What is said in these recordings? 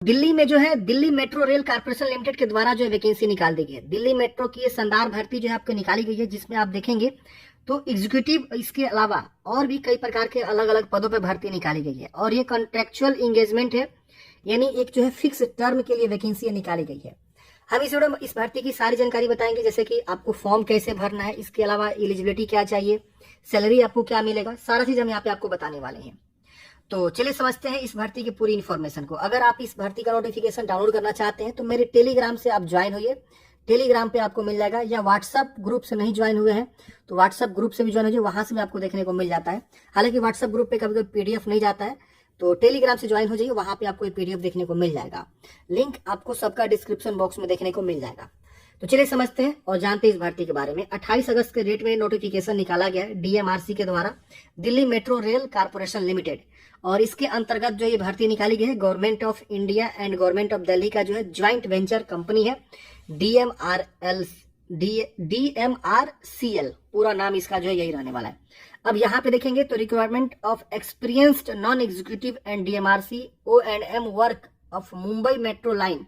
दिल्ली में जो है Delhi metro rail corporation limited के द्वारा जो है वैकेंसी निकाल दी गई है। दिल्ली मेट्रो की ये शानदार भर्ती जो है आपको निकाली गई है, जिसमें आप देखेंगे तो एग्जीक्यूटिव इसके अलावा और भी कई प्रकार के अलग अलग पदों पर भर्ती निकाली गई है और ये कॉन्ट्रेक्चुअल इंगेजमेंट है, यानी एक जो है फिक्स टर्म के लिए वैकेंसी निकाली गई है। हम इस भर्ती की सारी जानकारी बताएंगे, जैसे कि आपको फॉर्म कैसे भरना है, इसके अलावा एलिजिबिलिटी क्या चाहिए, सैलरी आपको क्या मिलेगा, सारा चीज हम यहाँ पे आपको बताने वाले हैं। तो चलिए समझते हैं इस भर्ती की पूरी इन्फॉर्मेशन को। अगर आप इस भर्ती का नोटिफिकेशन डाउनलोड करना चाहते हैं तो मेरे टेलीग्राम से आप ज्वाइन होइए। टेलीग्राम पे आपको मिल जाएगा, या व्हाट्सअप ग्रुप से नहीं ज्वाइन हुए हैं तो व्हाट्सअप ग्रुप से भी ज्वाइन हो जाए, वहां से भी आपको देखने को मिल जाता है। हालांकि व्हाट्सअप ग्रुप पे कभी कभी पीडीएफ नहीं जाता है, तो टेलीग्राम से ज्वाइन हो जाइए, वहां पे आपको पीडीएफ देखने को मिल जाएगा। लिंक आपको सबका डिस्क्रिप्शन बॉक्स में देखने को मिल जाएगा। तो चलिए समझते हैं और जानते हैं इस भर्ती के बारे में। 28 अगस्त के डेट में नोटिफिकेशन निकाला गया है डीएमआरसी के द्वारा, Delhi metro rail corporation limited, और इसके अंतर्गत जो ये भर्ती निकाली गई है government of India and government of Delhi का जो है ज्वाइंट वेंचर कंपनी है डीएमआरसीएल, पूरा नाम इसका जो है यही रहने वाला है। अब यहाँ पे देखेंगे तो requirement of experienced non executive and DMRC O&M work of Mumbai metro line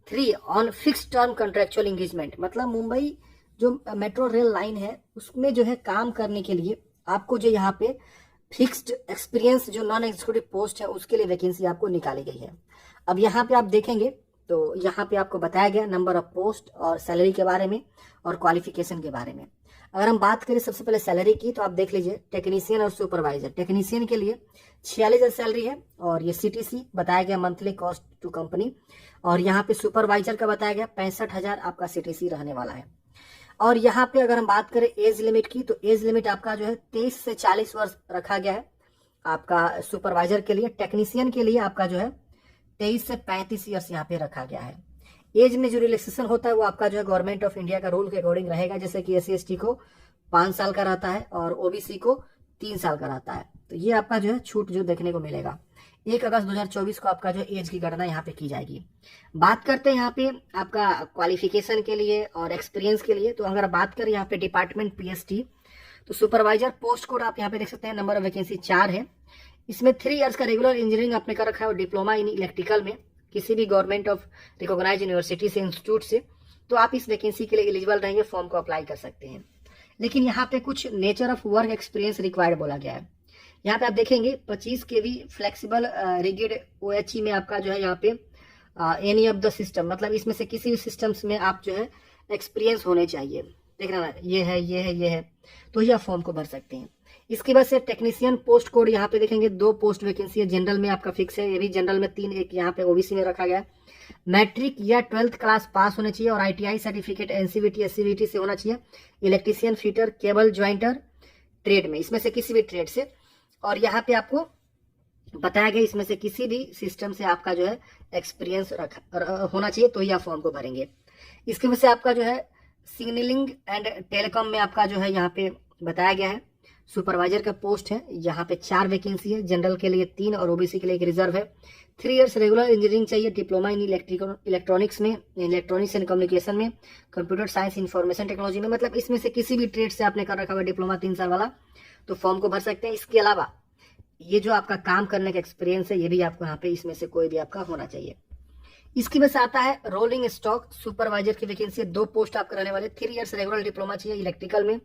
3 on fix term contractual engagement, मतलब मुंबई जो मेट्रो रेल लाइन है उसमें जो है काम करने के लिए आपको जो यहाँ पे फिक्स्ड एक्सपीरियंस जो नॉन एग्जीक्यूटिव पोस्ट है उसके लिए वैकेंसी आपको निकाली गई है। अब यहाँ पे आप देखेंगे तो यहाँ पे आपको बताया गया नंबर ऑफ पोस्ट और सैलरी के बारे में और क्वालिफिकेशन के बारे में। अगर हम बात करें सबसे पहले सैलरी की, तो आप देख लीजिए टेक्नीशियन और सुपरवाइजर। टेक्नीशियन के लिए 46,000 सैलरी है और ये सीटीसी बताया गया मंथली कॉस्ट टू कंपनी, और यहाँ पे सुपरवाइजर का बताया गया 65,000 आपका सीटीसी रहने वाला है। और यहाँ पे अगर हम बात करें एज लिमिट की, तो एज लिमिट आपका जो है 23 से 40 वर्ष रखा गया है आपका सुपरवाइजर के लिए। टेक्नीशियन के लिए आपका जो है 23 से 35 ईयर्स यहाँ पे रखा गया है। एज में जो रिलैक्सेशन होता है वो आपका जो है गवर्नमेंट ऑफ इंडिया का रूल के अकॉर्डिंग रहेगा, जैसे कि SC/ST को 5 साल का रहता है और OBC को 3 साल का रहता है। तो ये आपका जो है छूट जो देखने को मिलेगा। 1 अगस्त 2024 को आपका जो एज की गणना यहाँ पे की जाएगी। बात करते हैं यहाँ पे आपका क्वालिफिकेशन के लिए और एक्सपीरियंस के लिए, तो अगर बात करें यहाँ पे डिपार्टमेंट PST, तो सुपरवाइजर पोस्ट कोड आप यहाँ पे देख सकते हैं, नंबर ऑफ वैकेंसी 4 है। इसमें 3 इयर्स का रेगुलर इंजीनियरिंग आपने कर रखा है और डिप्लोमा इन इलेक्ट्रिकल में किसी भी गवर्नमेंट ऑफ रिकॉग्नाइज यूनिवर्सिटी से, इंस्टीट्यूट से, तो आप इस वैकेंसी के लिए एलिजिबल रहेंगे, फॉर्म को अप्लाई कर सकते हैं। लेकिन यहाँ पे कुछ nature of work experience required बोला गया है। यहाँ पे आप देखेंगे 25 kV फ्लेक्सिबल रिगिड OHE में आपका जो है यहाँ पे एनी ऑफ द सिस्टम, मतलब इसमें से किसी भी सिस्टम्स में आप जो है एक्सपीरियंस होने चाहिए। देखना ना, ये है, तो ये आप फॉर्म को भर सकते हैं। इसके बाद से टेक्नीशियन पोस्ट कोड यहाँ पे देखेंगे 2 पोस्ट वैकेंसी है। जनरल में आपका फिक्स है, ये भी जनरल में 3, एक यहाँ पे OBC में रखा गया है। मैट्रिक या 12th क्लास पास होने चाहिए और ITI सर्टिफिकेट NCVT SCVT से होना चाहिए। इलेक्ट्रीशियन, फिटर, केबल ज्वाइंटर ट्रेड में, इसमें से किसी भी ट्रेड से। और यहाँ पे आपको बताया गया इसमें से किसी भी सिस्टम से आपका जो है एक्सपीरियंस होना चाहिए, तो ही आप फॉर्म को भरेंगे। इसके वजह से आपका जो है सिग्नलिंग एंड टेलीकॉम में आपका जो है यहाँ पे बताया गया है सुपरवाइजर का पोस्ट है। यहाँ पे 4 वैकेंसी है, जनरल के लिए 3 और OBC के लिए 1 रिजर्व है। 3 इयर्स रेगुलर इंजीनियरिंग चाहिए, डिप्लोमा इन इलेक्ट्रॉनिक्स में, इलेक्ट्रॉनिक्स एंड कम्युनिकेशन में, कंप्यूटर साइंस इंफॉर्मेशन टेक्नोलॉजी में, मतलब इसमें से किसी भी ट्रेड से आपने कर रखा हुआ डिप्लोमा 3 साल वाला, तो फॉर्म को भर सकते हैं। इसके अलावा ये जो आपका काम करने का एक्सपीरियंस है ये भी आपको यहाँ पे इसमें से कोई भी आपका होना चाहिए। इसकी वजह से आता है रोलिंग स्टॉक सुपरवाइजर की वैकेंसी, 2 पोस्ट आपके रहने वाले। 3 इयर्स रेगुलर डिप्लोमा चाहिए इलेक्ट्रिकल में,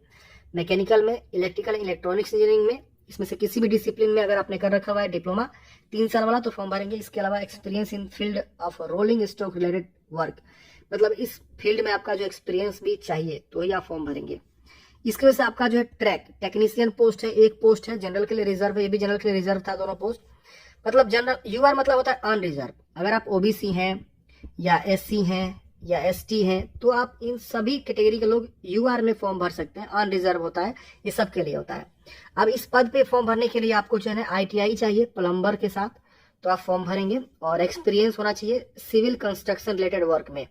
मैकेनिकल में, इलेक्ट्रिकल इलेक्ट्रॉनिक्स इंजीनियरिंग में, इसमें से किसी भी डिसिप्लिन में अगर आपने कर रखा हुआ है डिप्लोमा 3 साल वाला, तो फॉर्म भरेंगे। इसके अलावा experience in field of rolling stock related work, मतलब इस फील्ड में आपका जो एक्सपीरियंस भी चाहिए, तो ही आप फॉर्म भरेंगे। इसकी वजह से आपका जो है ट्रैक टेक्नीशियन पोस्ट है, 1 पोस्ट है, जनरल के लिए रिजर्व है, ये भी जनरल के लिए रिजर्व था, दोनों पोस्ट। मतलब जनरल UR मतलब होता है अनरिजर्व। अगर आप OBC हैं या SC हैं या ST हैं तो आप इन सभी कैटेगरी के लोग UR में फॉर्म भर सकते हैं। अनरिजर्व होता है, ये सबके लिए होता है। अब इस पद पे फॉर्म भरने के लिए आपको जो है ITI चाहिए प्लम्बर के साथ, तो आप फॉर्म भरेंगे। और एक्सपीरियंस होना चाहिए सिविल कंस्ट्रक्शन रिलेटेड वर्क में,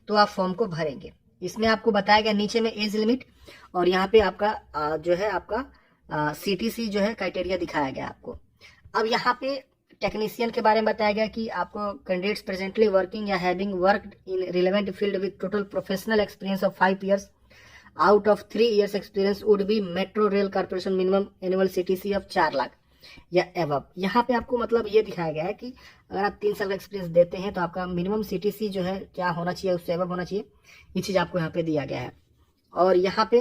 तो आप फॉर्म को भरेंगे। इसमें आपको बताया गया नीचे में एज लिमिट, और यहाँ पे आपका जो है आपका CTC जो है क्राइटेरिया दिखाया गया आपको। अब यहाँ पे टेक्नीशियन के बारे में बताया गया कि आपको कैंडिडेट्स प्रेजेंटली वर्किंग या having worked in relevant field with total professional experience of 5 years out of 3 years experience would be metro rail corporation minimum annual CTC of 4 lakh. या एवब। यहाँ पे आपको मतलब ये दिखाया गया है कि अगर आप 3 साल का एक्सपीरियंस देते हैं तो आपका मिनिमम CTC जो है क्या होना चाहिए, उससे एवब होना चाहिए। ये चीज़ आपको यहाँ पे दिया गया है। और यहाँ पे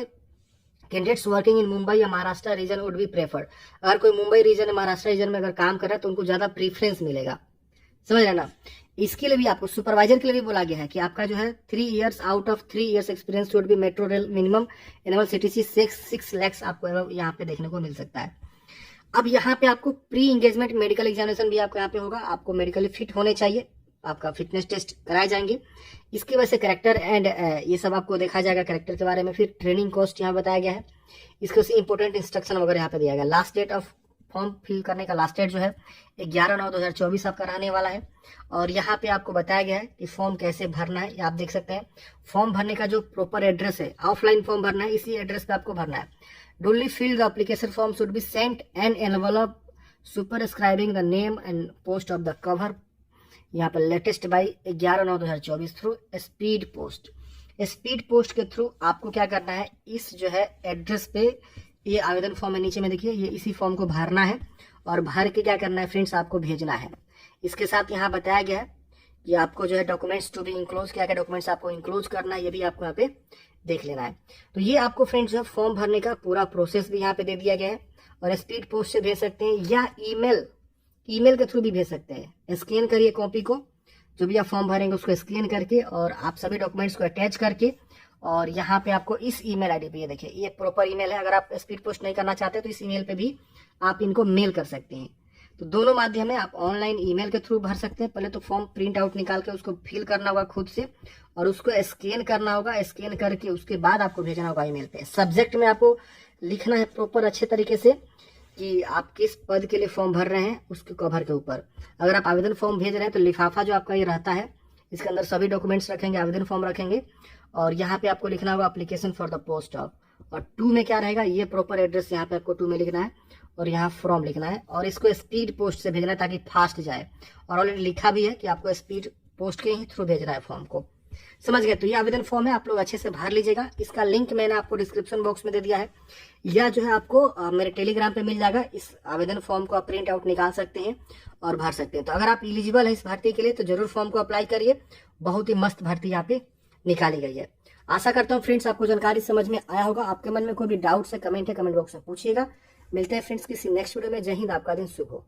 कैंडिडेट्स वर्किंग इन मुंबई या Maharashtra region would be preferred. अगर कोई मुंबई रीजन या महाराष्ट्र रीजन में अगर काम कर रहा है तो उनको ज़्यादा प्रीफरेंस मिलेगा, समझ रहे ना। इसके लिए भी आपको सुपरवाइजर के लिए भी बोला गया है कि आपका जो है 3 years out of 3 years experience should be metro rail minimum annual CTC 6 lakhs आपको यहाँ पे देखने को मिल सकता है। अब यहाँ पे आपको प्री इंगेजमेंट मेडिकल एग्जामिनेशन भी आपको यहाँ पे होगा, आपको मेडिकली फिट होने चाहिए, आपका फिटनेस टेस्ट कराए जाएंगे। इसकी वजह से करेक्टर एंड ये सब आपको देखा जाएगा करेक्टर के बारे में। फिर ट्रेनिंग कॉस्ट यहाँ बताया गया है, इसके से इंपॉर्टेंट इंस्ट्रक्शन वगैरह यहाँ पे दिया गया। Last date of form fill करने का लास्ट डेट जो है 11/9/2024 आपका रहने वाला है। और यहाँ पे आपको बताया गया है कि फॉर्म कैसे भरना है, आप देख सकते हैं। फॉर्म भरने का जो प्रॉपर एड्रेस है, ऑफलाइन फॉर्म भरना है, इसी एड्रेस पे आपको भरना है। Duly fill the application form should be sent an envelope superscribing the name and post of the cover, यहाँ पर latest by 11/9/2024 through speed post. Speed post के थ्रू आपको क्या करना है, इस जो है एड्रेस पे ये आवेदन फॉर्म है, नीचे में देखिए, ये इसी फॉर्म को भरना है और भर के क्या करना है फ्रेंड्स, आपको भेजना है। इसके साथ यहाँ बताया गया है कि आपको जो है डॉक्यूमेंट्स टू बी इंक्लोज, क्या क्या डॉक्यूमेंट्स आपको इंक्लोज करना है, ये भी आपको यहाँ पे देख लेना है। तो ये आपको फ्रेंड्स जो है फॉर्म भरने का पूरा प्रोसेस भी यहाँ पे दे दिया गया है। और स्पीड पोस्ट से भेज सकते हैं या ईमेल के थ्रू भी भेज सकते हैं। स्कैन करिए कॉपी को, जो भी आप फॉर्म भरेंगे उसको स्कैन करके और आप सभी डॉक्यूमेंट्स को अटैच करके, और यहाँ पे आपको इस ईमेल आईडी पे, ये देखिए ये प्रॉपर ईमेल है। अगर आप स्पीड पोस्ट नहीं करना चाहते तो इस ईमेल पे भी आप इनको मेल कर सकते हैं। तो दोनों माध्यम है, आप ऑनलाइन ईमेल के थ्रू भर सकते हैं। पहले तो फॉर्म प्रिंट आउट निकाल के उसको फिल करना होगा खुद से और उसको स्कैन करना होगा, स्कैन करके उसके बाद आपको भेजना होगा ईमेल पे। सब्जेक्ट में आपको लिखना है प्रॉपर अच्छे तरीके से कि आप किस पद के लिए फॉर्म भर रहे हैं, उसके कवर के ऊपर। अगर आप आवेदन फॉर्म भेज रहे हैं तो लिफाफा जो आपका ये रहता है, इसके अंदर सभी डॉक्यूमेंट्स रखेंगे, आवेदन फॉर्म रखेंगे और यहाँ पे आपको लिखना होगा application for the post of. और 2 में क्या रहेगा, ये प्रॉपर एड्रेस यहाँ पे आपको 2 में लिखना है और यहाँ फॉर्म लिखना है और इसको स्पीड पोस्ट से भेजना है ताकि फास्ट जाए। और ऑलरेडी लिखा भी है कि आपको स्पीड पोस्ट के ही थ्रू भेजना है फॉर्म को, समझ गए। तो ये आवेदन फॉर्म है, आप लोग अच्छे से भर लीजिएगा। इसका लिंक मैंने आपको डिस्क्रिप्शन बॉक्स में दे दिया है, या जो है आपको मेरे टेलीग्राम पे मिल जाएगा। इस आवेदन फॉर्म को आप प्रिंट आउट निकाल सकते हैं और भर सकते हैं। तो अगर आप एलिजिबल है इस भर्ती के लिए तो जरूर फॉर्म को अप्लाई करिए, बहुत ही मस्त भर्ती यहाँ पे निकाली गई है। आशा करता हूँ फ्रेंड्स आपको जानकारी समझ में आया होगा। आपके मन में कोई भी डाउट है, कमेंट बॉक्स में पूछिएगा। मिलते हैं फ्रेंड्स किसी नेक्स्ट वीडियो में। जय हिंद, आपका दिन शुभ हो।